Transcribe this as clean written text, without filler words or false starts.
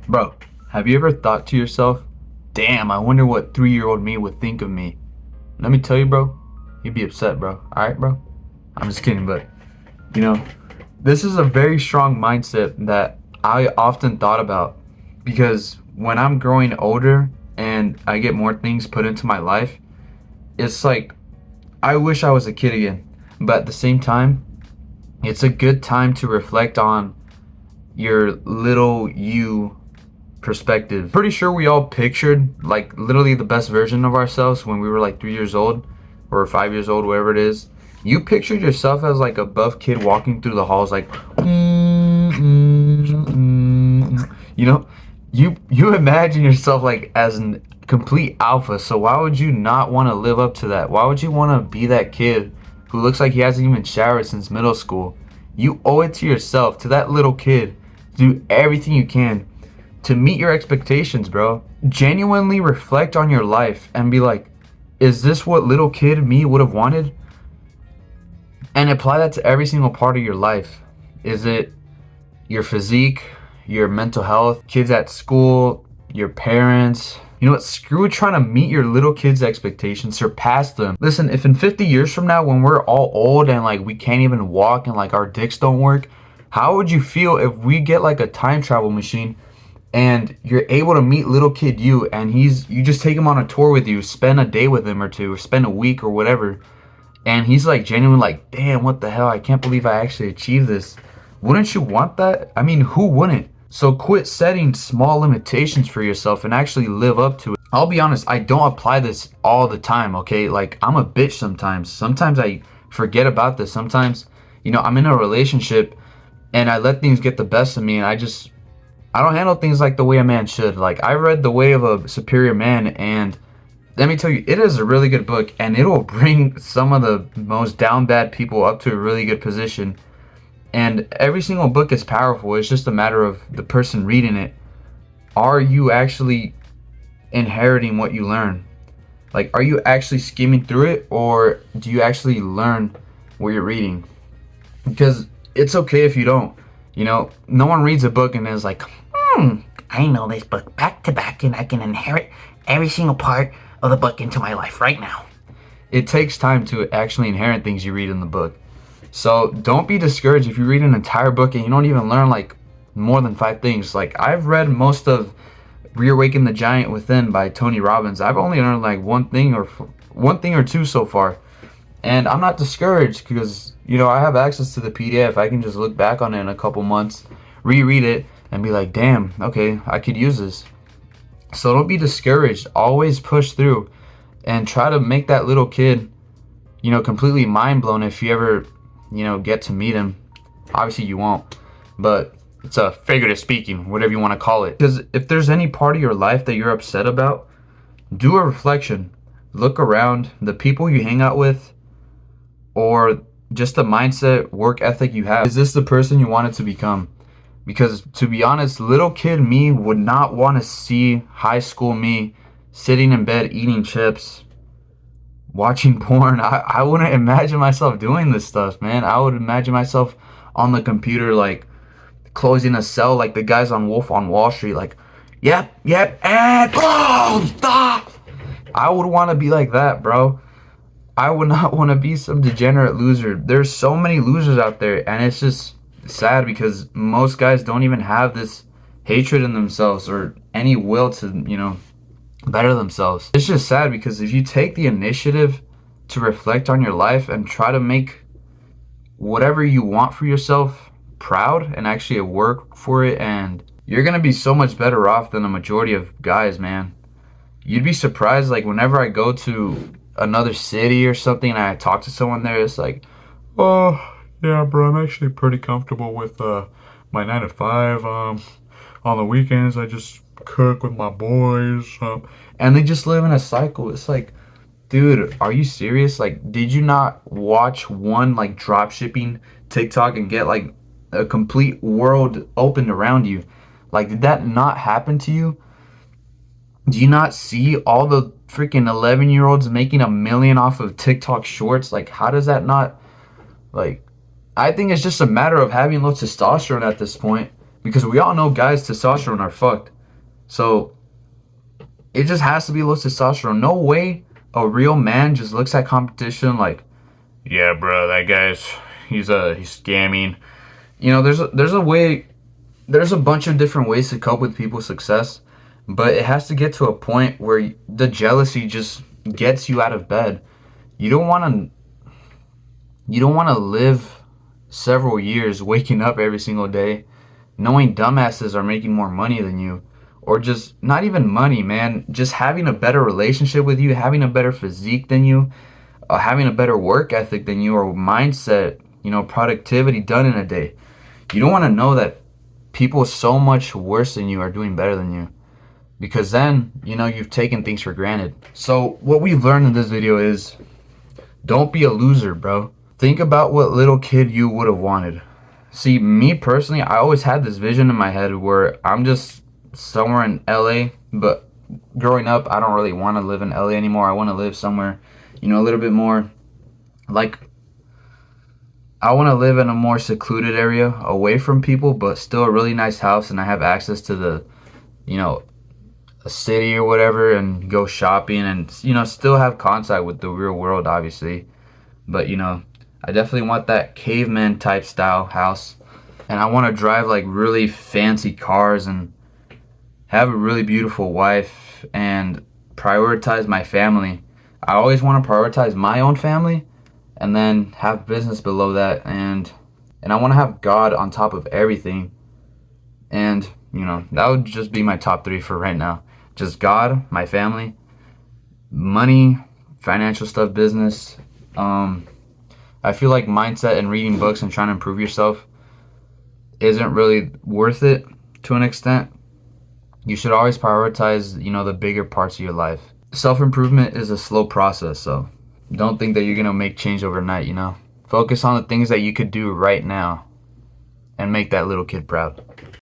Bro, have you ever thought to yourself, damn, I wonder what 3-year-old me would think of me? Let me tell you, bro, he'd be upset, bro. Alright, bro? I'm just kidding, but, you know, this is a very strong mindset that I often thought about because when I'm growing older and I get more things put into my life, it's like I wish I was a kid again. But at the same time, it's a good time to reflect on your little you perspective. Pretty sure we all pictured like literally the best version of ourselves when we were like 3 years old or 5 years old, whatever it is. You pictured yourself as like a buff kid walking through the halls, like, you know, you imagine yourself like as an complete alpha. So why would you not want to live up to that? Why would you want to be that kid who looks like he hasn't even showered since middle school? You owe it to yourself, to that little kid, to do everything you can to meet your expectations, bro. Genuinely reflect on your life and be like, is this what little kid me would have wanted? And apply that to every single part of your life. Is it your physique, your mental health, kids at school, your parents? You know what? Screw trying to meet your little kids' expectations, surpass them. Listen, if in 50 years from now, when we're all old and like we can't even walk and like our dicks don't work, how would you feel if we get like a time travel machine and you're able to meet little kid you, and you just take him on a tour with you, spend a day with him or two, or spend a week or whatever, and he's like genuinely like, damn, what the hell, I can't believe I actually achieved this. Wouldn't you want that? I mean, who wouldn't? So quit setting small limitations for yourself and actually live up to it. I'll be honest, I don't apply this all the time, okay? Like, I'm a bitch sometimes. Sometimes I forget about this. Sometimes, I'm in a relationship and I let things get the best of me, and I don't handle things like the way a man should. Like, I read The Way of a Superior Man, and let me tell you, it is a really good book, and it will bring some of the most down bad people up to a really good position. And every single book is powerful. It's just a matter of the person reading it. Are you actually inheriting what you learn? Like, are you actually skimming through it, or do you actually learn what you're reading? Because it's okay if you don't. No one reads a book and is like, I know this book back to back and I can inherit every single part of the book into my life right now. It takes time to actually inherit things you read in the book. So don't be discouraged if you read an entire book and you don't even learn like more than 5 things. Like, I've read most of Reawaken the Giant Within by Tony Robbins. I've only learned like one thing or two so far. And I'm not discouraged because, I have access to the PDF. I can just look back on it in a couple months, reread it, and be like, damn, okay, I could use this. So don't be discouraged. Always push through and try to make that little kid, completely mind blown if you ever, get to meet him. Obviously you won't, but it's a figurative speaking, whatever you want to call it. Because if there's any part of your life that you're upset about, do a reflection. Look around, the people you hang out with, or just the mindset, work ethic you have. Is this the person you wanted to become? Because to be honest, little kid me would not want to see high school me sitting in bed eating chips, watching porn. I wouldn't imagine myself doing this stuff, man. I would imagine myself on the computer, like closing a cell like the guys on Wolf on Wall Street, like, yep, and stop. I would want to be like that, bro. I would not want to be some degenerate loser. There's so many losers out there, and it's just sad because most guys don't even have this hatred in themselves or any will to, better themselves. It's just sad because if you take the initiative to reflect on your life and try to make whatever you want for yourself proud and actually work for it, and you're going to be so much better off than a majority of guys, man. You'd be surprised, like, whenever I go to another city or something and I talk to someone there, it's like, oh yeah, bro, I'm actually pretty comfortable with my 9 to 5. On the weekends I just cook with my boys, and they just live in a cycle. It's like, dude, are you serious? Like, did you not watch one like drop shipping TikTok and get like a complete world opened around you? Like, did that not happen to you? Do you not see all the freaking 11-year-olds making $1 million off of TikTok shorts? Like, how does that not, like, I think it's just a matter of having low testosterone at this point, because we all know guys' testosterone are fucked. So it just has to be low testosterone. No way a real man just looks at competition like, yeah, bro, that guy's he's scamming. You know, there's a bunch of different ways to cope with people's success, but it has to get to a point where the jealousy just gets you out of bed. You don't want to live several years waking up every single day knowing dumbasses are making more money than you, or just not even money, man, just having a better relationship with you, having a better physique than you, having a better work ethic than you, or mindset, productivity done in a day. You don't want to know that people so much worse than you are doing better than you, because then you've taken things for granted. So what we've learned in this video is, don't be a loser, bro. Think about what little kid you would have wanted. See, me personally, I always had this vision in my head where I'm just somewhere in LA, but growing up, I don't really want to live in LA anymore. I want to live somewhere, a little bit more like, I want to live in a more secluded area away from people, but still a really nice house, and I have access to the, a city or whatever, and go shopping and, still have contact with the real world, obviously. But, I definitely want that caveman type style house. And I want to drive like really fancy cars and have a really beautiful wife and prioritize my family. I always want to prioritize my own family and then have business below that, and I want to have God on top of everything. And, that would just be my top 3 for right now. Just God, my family, money, financial stuff, business. I feel like mindset and reading books and trying to improve yourself isn't really worth it to an extent. You should always prioritize, the bigger parts of your life. Self-improvement is a slow process, so don't think that you're going to make change overnight, Focus on the things that you could do right now and make that little kid proud.